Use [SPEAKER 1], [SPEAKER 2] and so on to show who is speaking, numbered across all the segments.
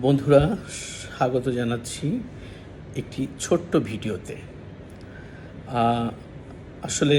[SPEAKER 1] বন্ধুরা, স্বাগত জানাচ্ছি একটি ছোট্ট ভিডিওতে। আসলে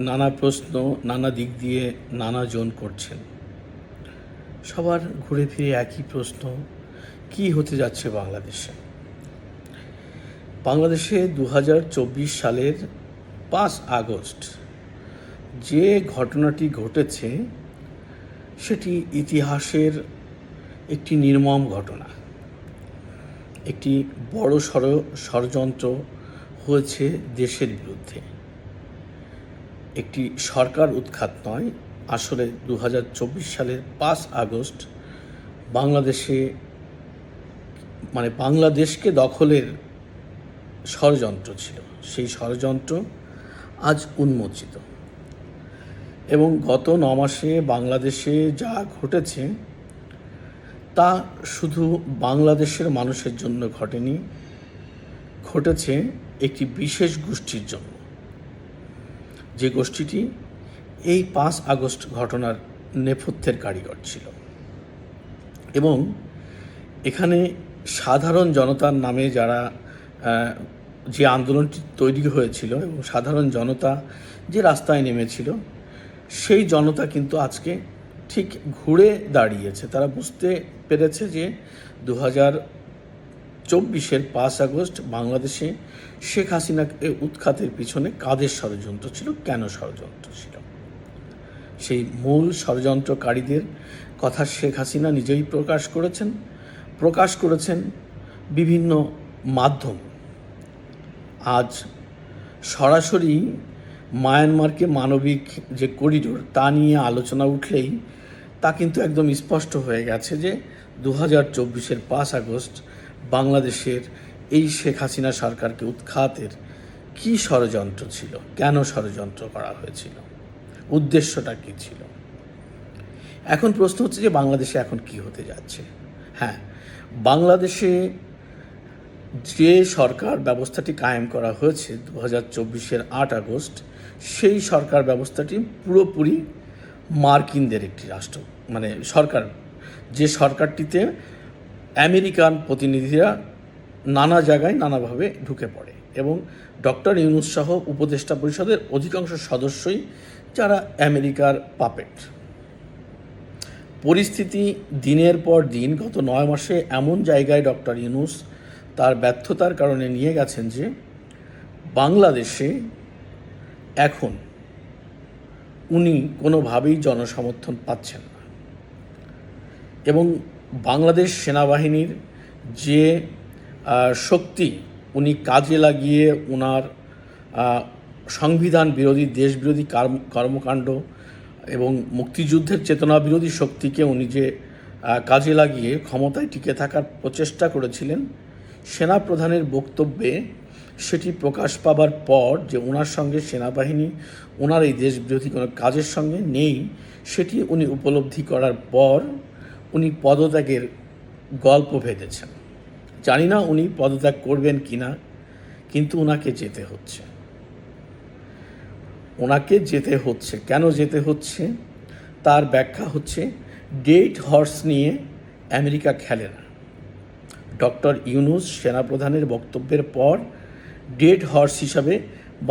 [SPEAKER 1] নানা প্রশ্ন নানা দিক দিয়ে নানা জন করছেন। সবার ঘুরে ফিরে একই প্রশ্ন, কি হতে যাচ্ছে বাংলাদেশে? বাংলাদেশে 2024 সালের 5 আগস্ট যে ঘটনাটি ঘটেছে সেটি ইতিহাসের একটি নির্মম ঘটনা। একটি বড় ষড়যন্ত্র হয়েছে দেশের বিরুদ্ধে। একটি সরকার উৎখাত নয়, আসলে 2024 সালের 5 আগস্ট বাংলাদেশে বাংলাদেশকে দখলের ষড়যন্ত্র ছিল। সেই ষড়যন্ত্র আজ উন্মোচিত এবং গত 9 মাসে বাংলাদেশে যা ঘটেছে তা শুধু বাংলাদেশের মানুষের জন্য ঘটেনি, ঘটেছে একটি বিশেষ গোষ্ঠীর জন্য, যে গোষ্ঠীটি এই 5 আগস্ট ঘটনার নেপথ্যের কারিগর ছিল। এবং এখানে সাধারণ জনতার নামে যারা যে আন্দোলনটি তৈরি হয়েছিল এবং সাধারণ জনতা যে রাস্তায় নেমেছিল, সেই জনতা কিন্তু আজকে ঠিক ঘুরে দাঁড়িয়েছে। তারা বুঝতে পেরেছে যে 2024-এর 5 আগস্ট বাংলাদেশে শেখ হাসিনাকে উৎখাতের পিছনে কাদের ষড়যন্ত্র ছিল, কেন ষড়যন্ত্র ছিল। সেই মূল ষড়যন্ত্রকারীদের কথা শেখ হাসিনা নিজেই প্রকাশ করেছেন বিভিন্ন মাধ্যম। আজ সরাসরি মায়ানমারকে মানবিক যে করিডোর তা নিয়ে আলোচনা উঠলেই তা কিন্তু একদম স্পষ্ট হয়ে গেছে যে 2024-এর 5 আগস্ট বাংলাদেশের এই শেখ হাসিনা সরকারকে উৎখাতের কী ষড়যন্ত্র ছিল, কেন ষড়যন্ত্র করা হয়েছিল, উদ্দেশ্যটা কী ছিল। এখন প্রশ্ন হচ্ছে যে বাংলাদেশে এখন কি হতে যাচ্ছে। হ্যাঁ, বাংলাদেশে যে সরকার ব্যবস্থাটি কায়েম করা হয়েছে 2024-এর 8 আগস্ট, সেই সরকার ব্যবস্থাটি পুরোপুরি মার্কিনদের একটি রাষ্ট্র, সরকার, যে সরকারটিতে আমেরিকান প্রতিনিধিরা নানা জায়গায় নানাভাবে ঢুকে পড়ে এবং ডক্টর ইউনূস সহ উপদেষ্টা পরিষদের অধিকাংশ সদস্যই যারা আমেরিকার পাপেট। পরিস্থিতি দিনের পর দিন গত 9 মাসে এমন জায়গায় ডক্টর ইউনূস তার ব্যর্থতার কারণে নিয়ে গেছেন যে বাংলাদেশে এখন উনি কোনোভাবেই জনসমর্থন পাচ্ছেন না। এবং বাংলাদেশ সেনাবাহিনীর যে শক্তি উনি কাজে লাগিয়ে ওনার সংবিধান বিরোধী, দেশ বিরোধী কর্মকাণ্ড এবং মুক্তিযুদ্ধের চেতনা বিরোধী শক্তিকে উনি যে কাজে লাগিয়ে ক্ষমতায় টিকে থাকার প্রচেষ্টা করেছিলেন, সেনাপ্রধানের বক্তব্যে সেটি প্রকাশ পাবার পর যে ওনার সঙ্গে সেনাবাহিনী ওনার এই দেশ বিরোধী কোনো কাজের সঙ্গে নেই, সেটি উনি উপলব্ধি করার পর উনি পদত্যাগের গল্প ভেদেছেন। জানি না উনি পদত্যাগ করবেন কি না, কিন্তু ওনাকে যেতে হচ্ছে। কেন যেতে হচ্ছে তার ব্যাখ্যা হচ্ছে, ডেড হর্স নিয়ে আমেরিকা খেলে না। ডক্টর ইউনূস সেনাপ্রধানের বক্তব্যের পর ডেড হর্স হিসাবে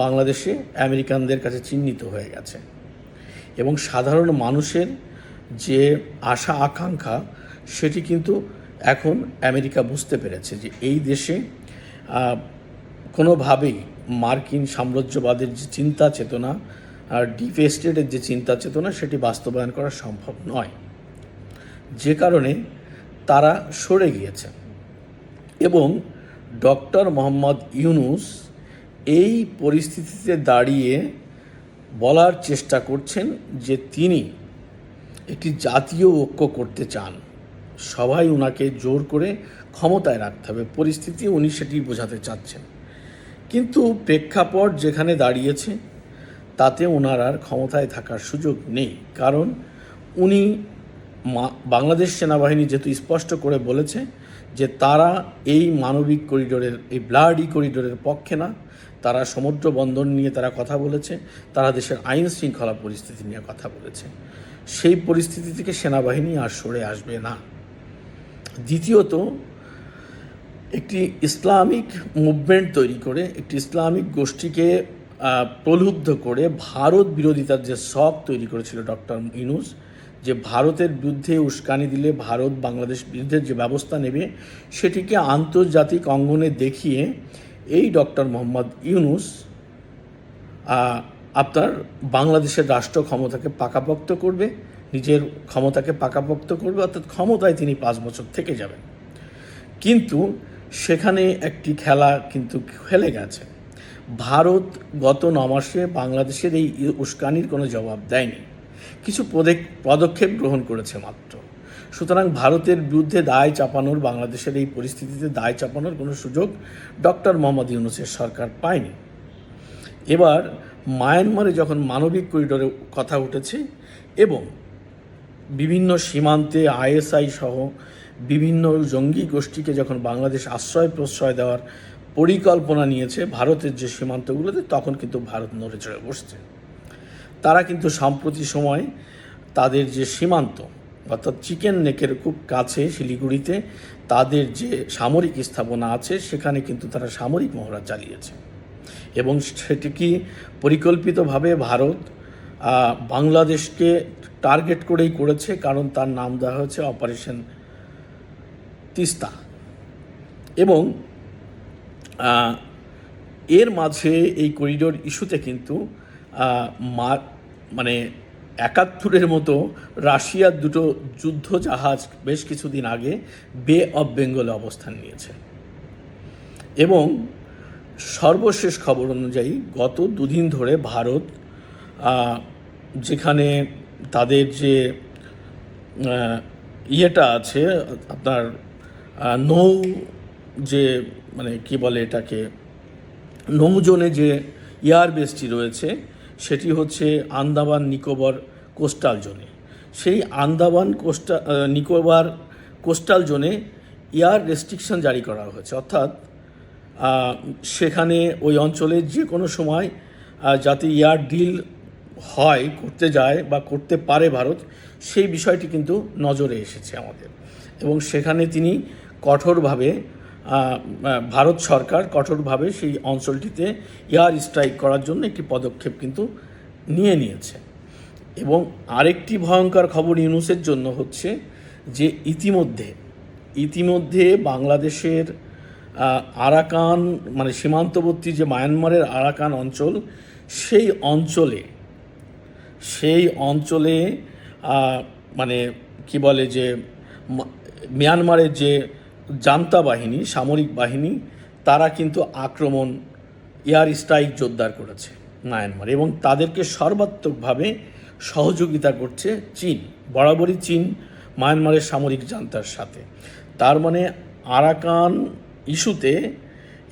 [SPEAKER 1] বাংলাদেশে আমেরিকানদের কাছে চিহ্নিত হয়ে গেছে এবং সাধারণ মানুষের যে আশা আকাঙ্ক্ষা সেটি কিন্তু এখন আমেরিকা বুঝতে পেরেছে যে এই দেশে কোনোভাবেই মার্কিন সাম্রাজ্যবাদের যে চিন্তা চেতনা আর ডিপ স্টেটের যে চিন্তা চেতনা সেটি বাস্তবায়ন করা সম্ভব নয়, যে কারণে তারা সরে গিয়েছে। এবং ডক্টর মোহাম্মদ ইউনূস এই পরিস্থিতিতে দাঁড়িয়ে বলার চেষ্টা করছেন যে তিনি একটি জাতীয় ঐক্য করতে চান, সবাই ওনাকে জোর করে ক্ষমতায় রাখতে হবে, পরিস্থিতি উনি সেটি বোঝাতে চাচ্ছেন। কিন্তু প্রেক্ষাপট যেখানে দাঁড়িয়েছে তাতে ওনার আর ক্ষমতায় থাকার সুযোগ নেই, কারণ উনি বাংলাদেশ সেনাবাহিনী যেহেতু স্পষ্ট করে বলেছে যে তারা এই মানবিক করিডোরের, এই ব্লাডি করিডোরের পক্ষে না, তারা সমুদ্র বন্দর নিয়ে তারা কথা বলেছে, তারা দেশের আইন শৃঙ্খলা পরিস্থিতি নিয়ে কথা বলেছে। সেই পরিস্থিতি থেকে সেনাবাহিনী আর সরে আসবে না, দ্বিতীয়ত, একটি ইসলামিক মুভমেন্ট তৈরি করে, একটি ইসলামিক গোষ্ঠীকে প্রলুব্ধ করে ভারত বিরোধিতার যে শখ তৈরি করেছিল ডক্টর ইউনূস, যে ভারতের বিরুদ্ধে উস্কানি দিলে ভারত বাংলাদেশ বিরুদ্ধে যে ব্যবস্থা নেবে সেটিকে আন্তর্জাতিক অঙ্গনে দেখিয়ে এই ডক্টর মোহাম্মদ ইউনূস আপনার বাংলাদেশের রাষ্ট্র ক্ষমতাকে পাকাপোক্ত করবে, নিজের ক্ষমতাকে পাকাপোক্ত করবে, অর্থাৎ ক্ষমতায় তিনি 5 বছর থেকে যাবেন। কিন্তু সেখানে একটি খেলা কিন্তু খেলে গেছে। ভারত গত 9 মাসে বাংলাদেশের এই উস্কানির কোনো জবাব দেয়নি, কিছু পদক্ষেপ গ্রহণ করেছে মাত্র। সুতরাং ভারতের বিরুদ্ধে দায় চাপানোর, বাংলাদেশের এই পরিস্থিতিতে দায় চাপানোর কোনো সুযোগ ডক্টর মোহাম্মদ ইউনূসের সরকার পায়নি। এবার মায়ানমারে যখন মানবিক করিডোরের কথা উঠেছে এবং বিভিন্ন সীমান্তে আইএসআই সহ বিভিন্ন জঙ্গি গোষ্ঠীকে যখন বাংলাদেশ আশ্রয় প্রশ্রয় দেওয়ার পরিকল্পনা নিয়েছে ভারতের যে সীমান্তগুলোতে, তখন কিন্তু ভারত নড়ে চড়ে বসছে। তারা কিন্তু সাম্প্রতিক সময় তাদের যে সীমান্ত, অর্থাৎ চিকেন নেকের খুব কাছে শিলিগুড়িতে তাদের যে সামরিক স্থাপনা আছে সেখানে কিন্তু তারা সামরিক মহড়া চালিয়েছে এবং সেটি কি পরিকল্পিতভাবে ভারত বাংলাদেশকে টার্গেট করেই করেছে, কারণ তার নাম দেওয়া হয়েছে অপারেশন তিস্তা। এবং এর মাঝে এই করিডোর ইস্যুতে কিন্তু মানে 71-এর মতো রাশিয়ার দুটো যুদ্ধ জাহাজ বেশ কিছুদিন আগে বে অফ বেঙ্গলে অবস্থান নিয়েছে। এবং সর্বশেষ খবর অনুযায়ী গত 2 দিন ধরে ভারত যেখানে তাদের যে ইয়েটা আছে আপনার নৌ যে মানে কি বলে এটাকে, নৌজোনে যে এয়ারবেসটি রয়েছে সেটি হচ্ছে আন্দামান নিকোবর কোস্টাল জোনে। সেই আন্দামান নিকোবর কোস্টাল জোনে এয়ার রেস্ট্রিকশন জারি করা হয়েছে, অর্থাৎ সেখানে ওই অঞ্চলে যে কোনো সময় যাতে এয়ার ডিল হয়, করতে যায় বা করতে পারে ভারত, সেই বিষয়টি কিন্তু নজরে এসেছে আমাদের। এবং সেখানে তিনি কঠোরভাবে ভারত সরকার কঠোরভাবে সেই অঞ্চলটিতে এয়ার স্ট্রাইক করার জন্য একটি পদক্ষেপ কিন্তু নিয়েছে। এবং আরেকটি ভয়ঙ্কর খবর ইউনূসের জন্য হচ্ছে যে ইতিমধ্যে বাংলাদেশের আরাকান মানে সীমান্তবর্তী যে মায়ানমারের আরাকান অঞ্চল, সেই অঞ্চলে মানে কি বলে যে মিয়ানমারের যে জান্তা বাহিনী, সামরিক বাহিনী, তারা কিন্তু আক্রমণ এয়ার স্ট্রাইক জোরদার করেছে মায়ানমার, এবং তাদেরকে সর্বাত্মকভাবে সহযোগিতা করছে চীন। বরাবরই চীন মায়ানমারের সামরিক জান্তার সাথে। তার মানে আরাকান ইস্যুতে,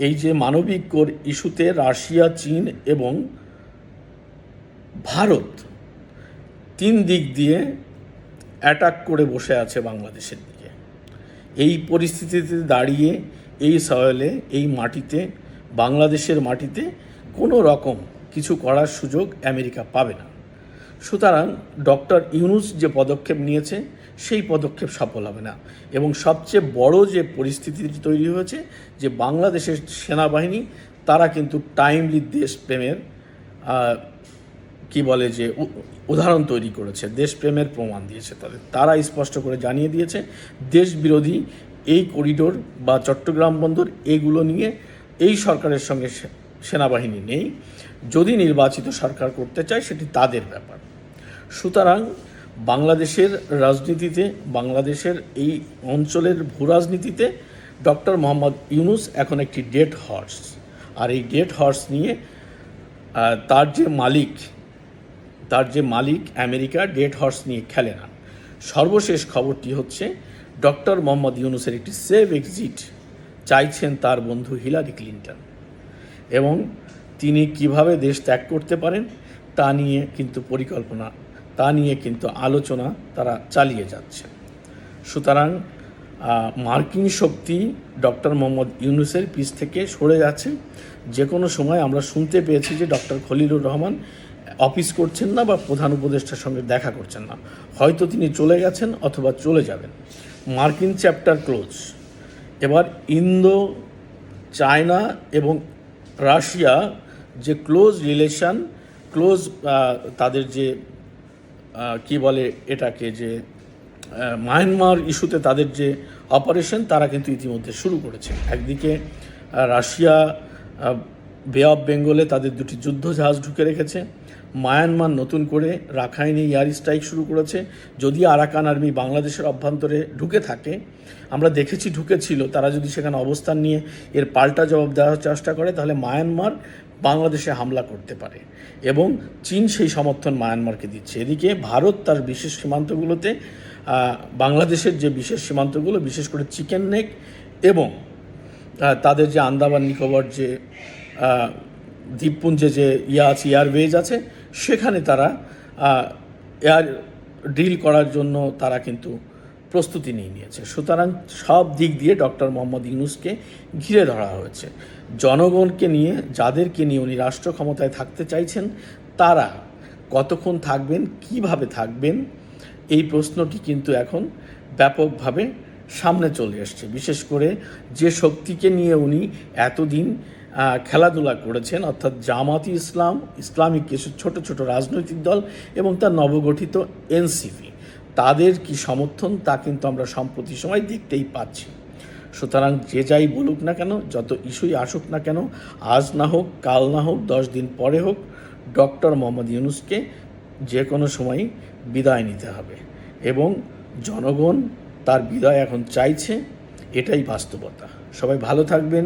[SPEAKER 1] এই যে মানবিক ইস্যুতে রাশিয়া, চীন এবং ভারত 3 দিক দিয়ে অ্যাটাক করে বসে আছে বাংলাদেশের দিকে। এই পরিস্থিতিতে দাঁড়িয়ে এই সয়েলে, এই মাটিতে, বাংলাদেশের মাটিতে কোনো রকম কিছু করার সুযোগ আমেরিকা পাবে না। সুতরাং ডক্টর ইউনূস যে পদক্ষেপ নিয়েছে সেই পদক্ষেপ সফল হবে না। এবং সবচেয়ে বড় যে পরিস্থিতি তৈরি হয়েছে যে বাংলাদেশের সেনাবাহিনী তারা কিন্তু টাইমলি দেশপ্রেমের কি বলে যে উদাহরণ তৈরি করেছে, দেশপ্রেমের প্রমাণ দিয়েছে তারা স্পষ্ট করে জানিয়ে দিয়েছে দেশ বিরোধী এই করিডোর বা চট্টগ্রাম বন্দর এগুলো নিয়ে এই সরকারের সঙ্গে সেনাবাহিনী নেই। যদি নির্বাচিত সরকার করতে চায় সেটি তাদের ব্যাপার। সুতরাং বাংলাদেশের রাজনীতিতে, বাংলাদেশের এই অঞ্চলের ভূরাজনীতিতে ডক্টর মোহাম্মদ ইউনূস এখন একটি ডেড হর্স। আর এই ডেড হর্স নিয়ে তার যে মালিক আমেরিকা ডেড হর্স নিয়ে খেলে না। সর্বশেষ খবরটি হচ্ছে ডক্টর মোহাম্মদ ইউনূসের একটি সেফ এক্সিট চাইছেন তার বন্ধু হিলারি ক্লিন্টন, এবং তিনি কিভাবে দেশ ত্যাগ করতে পারেন তা নিয়ে কিন্তু আলোচনা তারা চালিয়ে যাচ্ছে। সুতরাং মার্কিন শক্তি ডক্টর মোহাম্মদ ইউনূসের পিছ থেকে সরে যাচ্ছে। যে কোনো সময় আমরা শুনতে পেয়েছি যে ডক্টর খলিলুর রহমান অফিস করছেন না বা প্রধান উপদেষ্টার সঙ্গে দেখা করছেন না, হয়তো তিনি চলে গেছেন অথবা চলে যাবেন। মার্কিন চ্যাপ্টার ক্লোজ। এবার ইন্দো চায়না এবং রাশিয়া যে ক্লোজ রিলেশন, ক্লোজ তাদের যে কি বলে এটাকে, যে মায়ানমার ইস্যুতে তাদের যে অপারেশন, তারা কিন্তু ইতিমধ্যে শুরু করেছে। একদিকে রাশিয়া বে অফ বেঙ্গলে তাদের দুটি যুদ্ধজাহাজ ঢুকে রেখেছে, মায়ানমার নতুন করে রাখাইনে এয়ার স্ট্রাইক শুরু করেছে। যদি আরাকান আর্মি বাংলাদেশের অভ্যন্তরে ঢুকে থাকে, আমরা দেখেছি ঢুকেছিল, তারা যদি সেখানে অবস্থান নিয়ে এর পাল্টা জবাব দেওয়ার চেষ্টা করে, তাহলে মায়ানমার বাংলাদেশে হামলা করতে পারে এবং চীন সেই সমর্থন মায়ানমারকে দিচ্ছে। এদিকে ভারত তার বিশেষ সীমান্তগুলোতে বাংলাদেশের যে বিশেষ সীমান্তগুলো, বিশেষ করে চিকেন নেক এবং তাদের যে আন্দামান নিকোবর যে দ্বীপপুঞ্জে যে আছে, এয়ারওয়েজ আছে, সেখানে তারা এয়ার ডিল করার জন্য তারা কিন্তু প্রস্তুতি নিয়ে নিয়েছে। সুতরাং সব দিক দিয়ে ডক্টর মোহাম্মদ ইউনূসকে ঘিরে ধরা হয়েছে। জনগণকে নিয়ে, যাদেরকে নিয়ে উনি রাষ্ট্র ক্ষমতায় থাকতে চাইছেন, তারা কতক্ষণ থাকবেন, কিভাবে থাকবেন, এই প্রশ্নটি কিন্তু এখন ব্যাপকভাবে সামনে চলে এসছে। বিশেষ করে যে শক্তিকে নিয়ে উনি এতদিন খেলাধুলা করেছেন, অর্থাৎ জামাতি ইসলাম, ইসলামিক কিছু ছোট ছোট রাজনৈতিক দল এবং তার নবগঠিত এনসিপি, তাদের কি সমর্থন, তা কিন্তু আমরা সম্প্রতি সময় দেখতেই পাচ্ছি। সুতরাং যে যাই বলুক না কেন, যত ইস্যুই আসুক না কেন, আজ না হোক, কাল না হোক, 10 দিন পরে হোক, ডক্টর মোহাম্মদ ইউনূসকে যে কোনো সময় বিদায় নিতে হবে এবং জনগণ তার বিদায় এখন চাইছে, এটাই বাস্তবতা। সবাই ভালো থাকবেন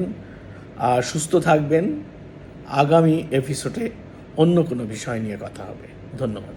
[SPEAKER 1] আর সুস্থ থাকবেন। আগামী এপিসোডে অন্য কোনো বিষয় নিয়ে কথা হবে। ধন্যবাদ।